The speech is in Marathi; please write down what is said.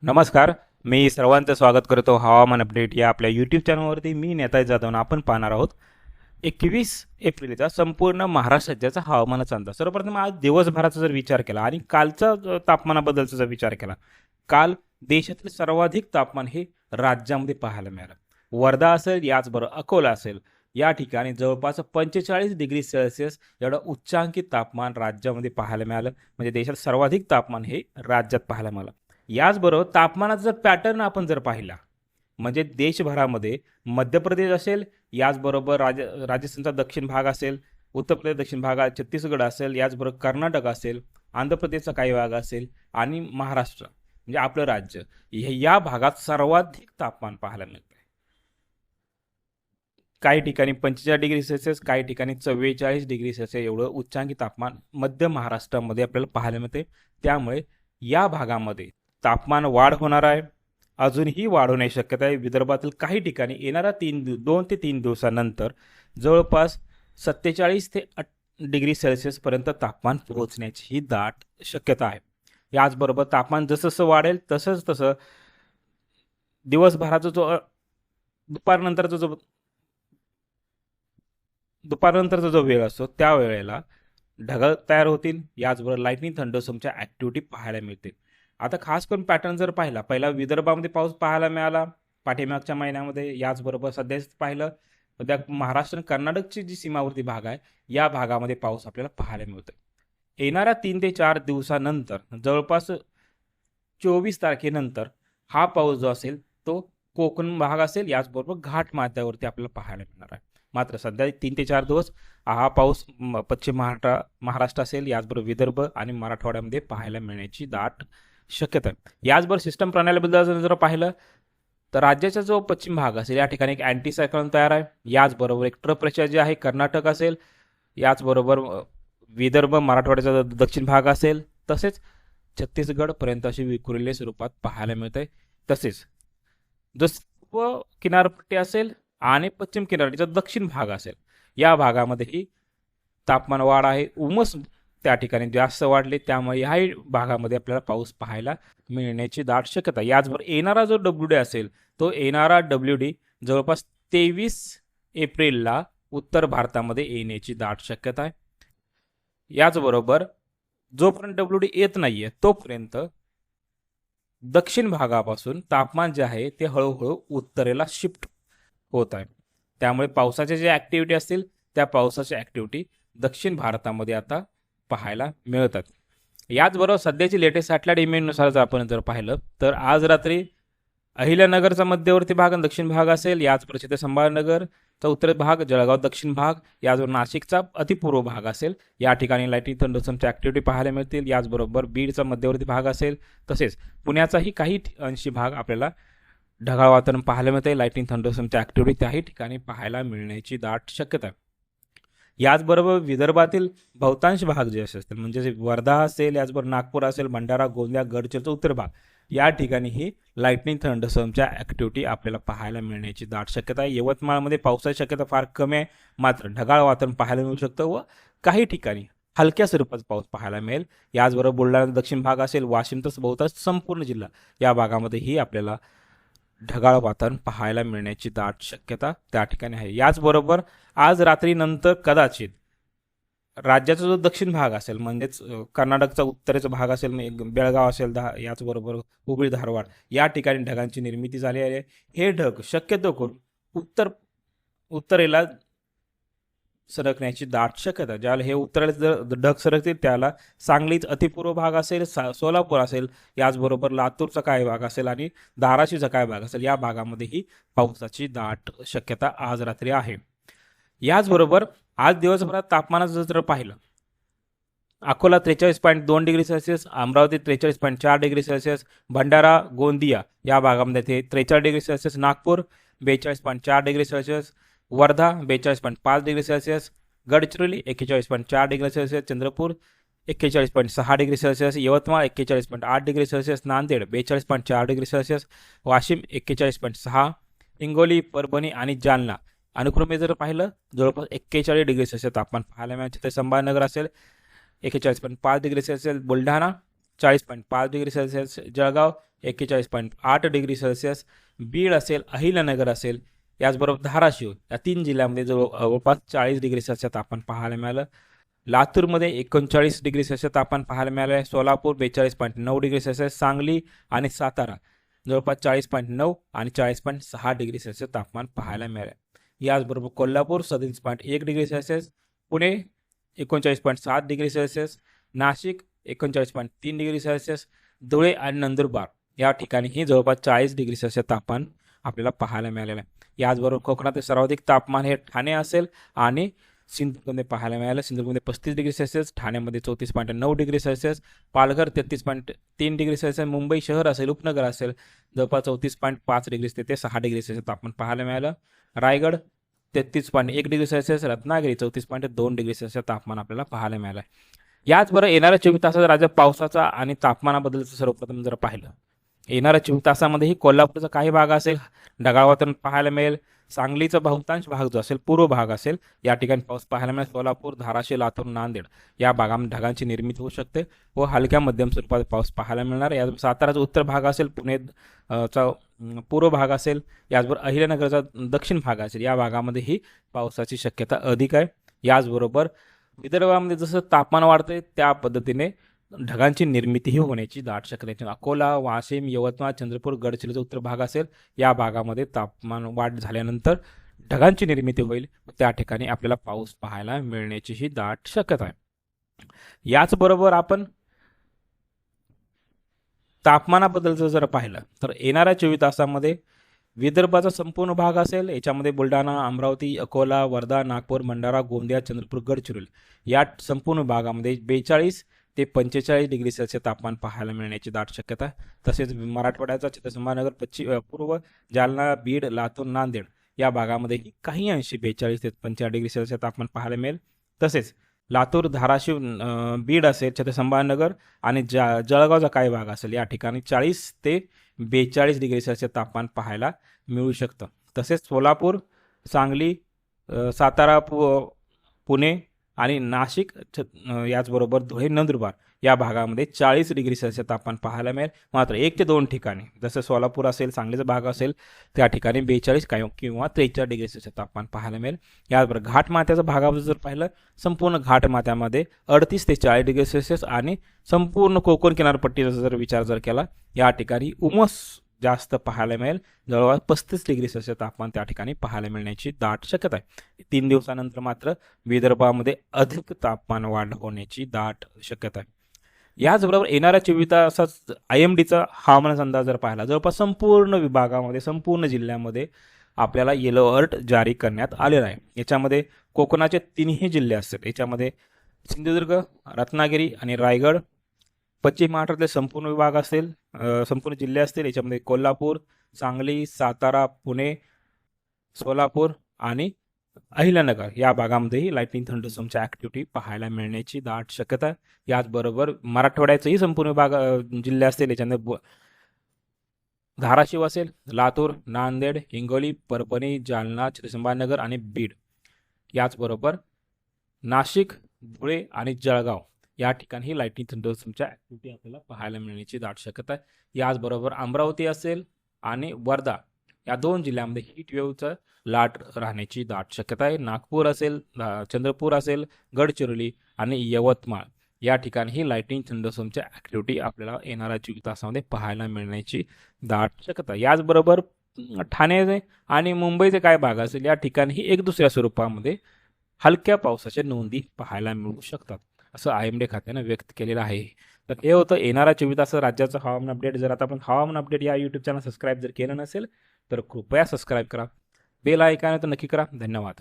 नमस्कार. मी सर्वांचं स्वागत करतो हवामान अपडेट या आपल्या यूट्यूब चॅनलवरती. मी नेताजी जाधव आणि आपण पाहणार आहोत 21 एप्रिलचा संपूर्ण महाराष्ट्र राज्याचा हवामानाचा अंदाज. सर्वप्रथम आज दिवसभराचा जर विचार केला आणि कालचा तापमानाबद्दलचा जर विचार केला, काल देशातील सर्वाधिक तापमान हे राज्यामध्ये पाहायला मिळालं. वर्धा असेल, याचबरोबर अकोला असेल, या ठिकाणी जवळपास 45 डिग्री सेल्सिअस एवढं उच्चांकित तापमान राज्यामध्ये पाहायला मिळालं. म्हणजे देशात सर्वाधिक तापमान हे राज्यात पाहायला मिळालं. याचबरोबर तापमानाचा जर पॅटर्न आपण जर पाहिला, म्हणजे देशभरामध्ये मध्य प्रदेश असेल, याचबरोबर राजस्थानचा दक्षिण भाग असेल, उत्तर प्रदेश दक्षिण भाग, छत्तीसगड असेल, याचबरोबर कर्नाटक असेल, आंध्र प्रदेशचा काही भाग असेल आणि महाराष्ट्र म्हणजे आपलं राज्य, या भागात सर्वाधिक तापमान पाहायला मिळतं. काही ठिकाणी 45 डिग्री सेल्सिअस, काही ठिकाणी 44 डिग्री सेल्सिअस एवढं उच्चांकी तापमान मध्य महाराष्ट्रामध्ये आपल्याला पाहायला मिळते. त्यामुळे या भागामध्ये तापमान वाढ होणार आहे. अजूनही वाढ होण्याची शक्यता आहे. विदर्भातील काही ठिकाणी येणाऱ्या 2 ते 3 दिवसानंतर जवळपास 47 ते 8 डिग्री सेल्सिअसपर्यंत तापमान पोहोचण्याची ही दाट शक्यता आहे. याचबरोबर तापमान जसं वाढेल तसं दिवसभराचा दुपारनंतरचा जो वेळ असतो त्या वेळेला ढगाळ तयार होतील. याचबरोबर लाईटनिंग थंडरस्टॉर्मच्या ॲक्टिव्हिटी पाहायला मिळतील. आता खास करून पॅटर्न जर पाहिला, पहिला विदर्भामध्ये पाऊस पाहायला मिळाला पाठीमागच्या महिन्यामध्ये. याचबरोबर सध्याच पाहिलं सध्या महाराष्ट्र आणि कर्नाटकची जी सीमावर्ती भाग आहे, या भागामध्ये पाऊस आपल्याला पाहायला मिळतो. येणाऱ्या 3 ते 4 दिवसानंतर जवळपास 24 तारखेनंतर हा पाऊस जो असेल तो कोकण भाग असेल, याचबरोबर घाट माथ्यावरती आपल्याला पाहायला मिळणार आहे. मात्र सध्या 3 ते 4 दिवस हा पाऊस पश्चिम महाराष्ट्र असेल, याचबरोबर विदर्भ आणि मराठवाड्यामध्ये पाहायला मिळण्याची दाट शक्यता आहे. याचबरोबर सिस्टम प्रणालीबद्दल जर पाहिलं तर राज्याचा जो पश्चिम भाग असेल, या ठिकाणी एक अँटी सायक्लोन तयार आहे. याचबरोबर एक ट्रफ प्रेशर जे आहे कर्नाटक असेल, याचबरोबर विदर्भ मराठवाड्याचा दक्षिण भाग असेल, तसेच छत्तीसगडपर्यंत अशी विखुरलेल्या स्वरूपात पाहायला मिळते. तसेच जो पूर्व किनारपट्टी असेल आणि पश्चिम किनारपट्टीचा दक्षिण भाग असेल, या भागामध्येही तापमान वाढ आहे. उमस त्या ठिकाणी जास्त वाढले, त्यामुळे ह्याही भागामध्ये आपल्याला पाऊस पाहायला मिळण्याची दाट शक्यता. याचबरोबर येणारा जो WD असेल, तो येणारा WD जवळपास 23 एप्रिलला उत्तर भारतामध्ये येण्याची दाट शक्यता आहे. याचबरोबर जोपर्यंत WD येत नाहीये तोपर्यंत दक्षिण भागापासून तापमान जे आहे ते हळूहळू उत्तरेला शिफ्ट होत आहे. त्यामुळे पावसाच्या ज्या ॲक्टिव्हिटी असतील त्या पावसाच्या ॲक्टिव्हिटी दक्षिण भारतामध्ये आता पाहायला मिळतात. याचबरोबर सध्याची लेटेस्ट सॅटेलाइट इमेजनुसार जर आपण पाहिलं तर आज रात्री अहिल्यानगरचा मध्यवर्ती भाग आणि दक्षिण भाग असेल, याचबरोबर संभाजीनगरचा उत्तर भाग, जळगाव दक्षिण भाग, याचबरोबर नाशिकचा अतिपूर्व भाग असेल, या ठिकाणी लाईटनिंग थंडरस्टॉर्मची ॲक्टिव्हिटी पाहायला मिळतील. याचबरोबर बीडचा मध्यवर्ती भाग असेल, तसेच पुण्याचाही काही अंशी भाग आपल्याला ढगाळ वातावरण पाहायला मिळते. लाईटनिंग थंडरस्टॉर्मची ॲक्टिव्हिटी त्याही ठिकाणी पाहायला मिळण्याची दाट शक्यता आहे. याचबरोबर विदर्भातील बहुतांश भाग जे असतील, म्हणजे वर्धा असेल, याचबरोबर नागपूर असेल, भंडारा, गोंदिया, गडचिरोलीचा उत्तर भाग, या ठिकाणी ही लाईटनिंग थंडरस्टॉर्मच्या ॲक्टिव्हिटी आपल्याला पाहायला मिळण्याची दाट शक्यता आहे. यवतमाळमध्ये पावसाची शक्यता फार कमी आहे, मात्र ढगाळ वातावरण पाहायला मिळू शकतं व काही ठिकाणी हलक्या स्वरूपाचा पाऊस पाहायला मिळेल. याचबरोबर बुलढाणा दक्षिण भाग असेल, वाशिम तर बहुतांश संपूर्ण जिल्हा या भागामध्येही आपल्याला ढगाळ वातावरण पाहायला मिळण्याची दाट शक्यता त्या ठिकाणी आहे. याचबरोबर आज रात्रीनंतर कदाचित राज्याचा जो दक्षिण भाग असेल, म्हणजेच कर्नाटकचा उत्तरेचा भाग असेल, बेळगाव असेल, याचबरोबर हुबळी, धारवाड, या ठिकाणी ढगांची निर्मिती झाली आहे. हे ढग शक्यतो करून उत्तरेला सरकण्याची दाट शक्यता. ज्याला हे उत्तरेला जर ढग सरकतील त्याला सांगलीच अतिपूर्व भाग असेल, सोलापूर असेल, याचबरोबर लातूरचा काय भाग असेल आणि धाराशिवचा काय भाग असेल, या भागामध्येही पावसाची दाट शक्यता आज रात्री आहे. याचबरोबर आज दिवसभरात तापमानाचं जर पाहिलं, Akola 43.2 degree Celsius, Amravati 43.4 degree Celsius, Bhandara, Gondia या भागामध्ये ते 43 degree Celsius, Nagpur 42.4 degree Celsius, Wardha 42.5 degree Celsius, Gadchiroli 41.4 degree Celsius, Chandrapur 41.6 degree Celsius, Yavatmal 41.8 degree Celsius, Nanded 42.4 degree Celsius, Washim 41.6, Hingoli, Parbhani आणि जालना अनुक्रमे जर पाहिलं जवळपास 41 डिग्री सेल्सिअस तापमान पाहायला मिळायचे. तर संभाजीनगर असेल 41.5 degree Celsius, Buldhana 40.5 degree Celsius, Jalgaon 41.8 degree Celsius, Beed असेल, अहिल्यानगर असेल, याचबरोबर धाराशिव या 3 जिल्ह्यामध्ये जवळपास 40 डिग्री सेल्सिअस तापमान पाहायला मिळालं. लातूरमध्ये 39 डिग्री सेल्सिअस तापमान पाहायला मिळालं आहे. सोलापूर 42.9 डिग्री सेल्सिअस, सांगली आणि सातारा जवळपास 40.9 आणि 40.6 डिग्री सेल्सिअस तापमान पाहायला मिळालं आहे. याचबरोबर Kolhapur 37.1 degree Celsius, Pune 39.7 degree Celsius, Nashik 39.3 degree Celsius, Dhule आणि नंदुरबार या ठिकाणीही जवळपास 40 डिग्री सेल्सिअस तापमान आपल्याला पाहायला मिळालेलं आहे. याचबरोबर कोकणातील सर्वाधिक तापमान हे ठाणे असेल आणि सिंधुदुर्गमध्ये पाहायला मिळालं. सिंधुदुर्गमध्ये 35 डिग्री सेल्सिअस, ठाण्यामध्ये 34.9 degree Celsius, Palghar 33.3 degree Celsius, Mumbai शहर असेल, उपनगर असेल, जवळपास 34.5 डिग्री ते 6 डिग्री सेल्सिअस तापमान पाहायला मिळालं. Raigad 33.1 degree Celsius, Ratnagiri 34.2 degree Celsius तापमान आपल्याला पाहायला मिळालं. याचबरोबर येणाऱ्या 24 तासात राज्यात पावसाचा आणि तापमानाबद्दलचं सर्वप्रथम जर पाहिलं, येणाऱ्या 24 तासामध्येही कोल्हापूरचा काही भाग असेल ढगाळ वातावरण पाहायला मिळेल. सांगलीचा बहुतांश भाग जो असेल, पूर्व भाग असेल, या ठिकाणी पाऊस पाहायला मिळेल. सोलापूर, धाराशिव, लातूर, नांदेड या भागामध्ये ढगांची निर्मिती होऊ शकते व हलक्या मध्यम स्वरूपात पाऊस पाहायला मिळणार. या साताराचा उत्तर भाग असेल, पुणे चा पूर्व भाग असेल, याचबरोबर अहिल्यानगरचा दक्षिण भाग असेल, या भागामध्येही पावसाची शक्यता अधिक आहे. याचबरोबर विदर्भामध्ये जसं तापमान वाढते त्या पद्धतीने ढगांची निर्मितीही होण्याची दाट शक्यता आहे. अकोला, वाशिम, यवतमाळ, चंद्रपूर, गडचिरोलीचा उत्तर भाग असेल, या भागामध्ये तापमान वाढ झाल्यानंतर ढगांची निर्मिती होईल, त्या ठिकाणी आपल्याला पाऊस पाहायला मिळण्याचीही दाट शक्यता आहे. याचबरोबर आपण तापमानाबद्दलचं जर पाहिलं तर येणाऱ्या 24 तासामध्ये विदर्भाचा संपूर्ण भाग असेल, याच्यामध्ये बुलढाणा, अमरावती, अकोला, वर्धा, नागपूर, भंडारा, गोंदिया, चंद्रपूर, गडचिरोली या संपूर्ण भागामध्ये 42 ते 45 डिग्री सेल्सिअस तापमान पाहायला मिळण्याची दाट शक्यता आहे. तसेच मराठवाड्याचा छत्रसंभारनगर, पूर्व जालना, बीड, लातूर, नांदेड या भागामध्ये काही अंशी 42 ते 45 डिग्री सेल्सिअस तापमान पाहायला मिळेल. तसेच लातूर, धाराशिव, बीड असेल, छत्रसंभारनगर आणि जळगावचा काही भाग असेल, या ठिकाणी 40 ते 42 डिग्री सेल्सिअस तापमान पाहायला मिळू शकतं. तसेच सोलापूर, सांगली, सातारा, पुणे आणि नाशिक, याचबरोबर धुळे, नंदुरबार या भागामध्ये 40 डिग्री सेल्सिअस तापमान पाहायला मिळेल. मात्र 1 ते 2 ठिकाणी जसं सोलापूर असेल, सांगलीचा भाग असेल, त्या ठिकाणी 42 किंवा 43 डिग्री सेल्सिअस तापमान पाहायला मिळेल. याचबरोबर घाटमाथ्याचा भागामध्ये जर पाहिलं, संपूर्ण घाटमाथ्यामध्ये 38 ते 40 डिग्री सेल्सिअस आणि संपूर्ण कोकण किनारपट्टीचा जर विचार केला, या ठिकाणी उमस जास्त पाहायला मिळेल. जवळपास 35 डिग्री सेल्सिअस तापमान त्या ठिकाणी पाहायला मिळण्याची दाट शक्यता आहे. 3 दिवसानंतर मात्र विदर्भामध्ये अधिक तापमान वाढ होण्याची दाट शक्यता आहे. याचबरोबर येणाऱ्या 24 तासात IMDचा हवामान अंदाज जर पाहिला, जवळपास संपूर्ण विभागामध्ये, संपूर्ण जिल्ह्यामध्ये आपल्याला येलो अलर्ट जारी करण्यात आलेला आहे. याच्यामध्ये कोकणाचे 3ही जिल्हे असतात, याच्यामध्ये सिंधुदुर्ग, रत्नागिरी आणि रायगड. पश्चिम महाराष्ट्रातले संपूर्ण विभाग असेल, संपूर्ण जिल्हे असतील, याच्यामध्ये कोल्हापूर, सांगली, सातारा, पुणे, सोलापूर आणि अहिल्यानगर या भागामध्येही लाईटनिंग थंडरस्टॉर्मची ॲक्टिव्हिटी पाहायला मिळण्याची दाट शक्यता आहे. याचबरोबर मराठवाड्याचेही संपूर्ण विभाग जिल्हे असतील, याच्यामध्ये धाराशिव असेल, लातूर, नांदेड, हिंगोली, परभणी, जालना, छत्रसंभारनगर आणि बीड. याचबरोबर नाशिक, धुळे आणि जळगाव या ठिकाणी लाईटनिंग थंडरस्टॉर्मच्या ॲक्टिव्हिटी आपल्याला पाहायला मिळण्याची दाट शक्यता आहे. याचबरोबर अमरावती असेल आणि वर्धा या 2 जिल्ह्यांमध्ये हीट वेव्हचं लाट राहण्याची दाट शक्यता आहे. नागपूर असेल, चंद्रपूर असेल, गडचिरोली आणि यवतमाळ या ठिकाणी ही लाईटनिंग थंडरस्टॉर्मच्या ॲक्टिव्हिटी आपल्याला येणाऱ्या 24 तासामध्ये पाहायला मिळण्याची दाट शक्यता. याचबरोबर ठाणे आणि मुंबईचे काय भाग असेल, या ठिकाणी एक दुसऱ्या स्वरूपामध्ये हलक्या पावसाच्या नोंदी पाहायला मिळू शकतात, असं IMD खात्यानं व्यक्त केलेलं आहे. तर हे होतं येणाऱ्या 24 तास राज्याचं हवामान अपडेट. जर आता आपण हवामान अपडेट या यूट्यूब चॅनल सबस्क्राईब जर केलं नसेल तर कृपया सबस्क्राईब करा, बेल आयकॉन तर नक्की करा. धन्यवाद.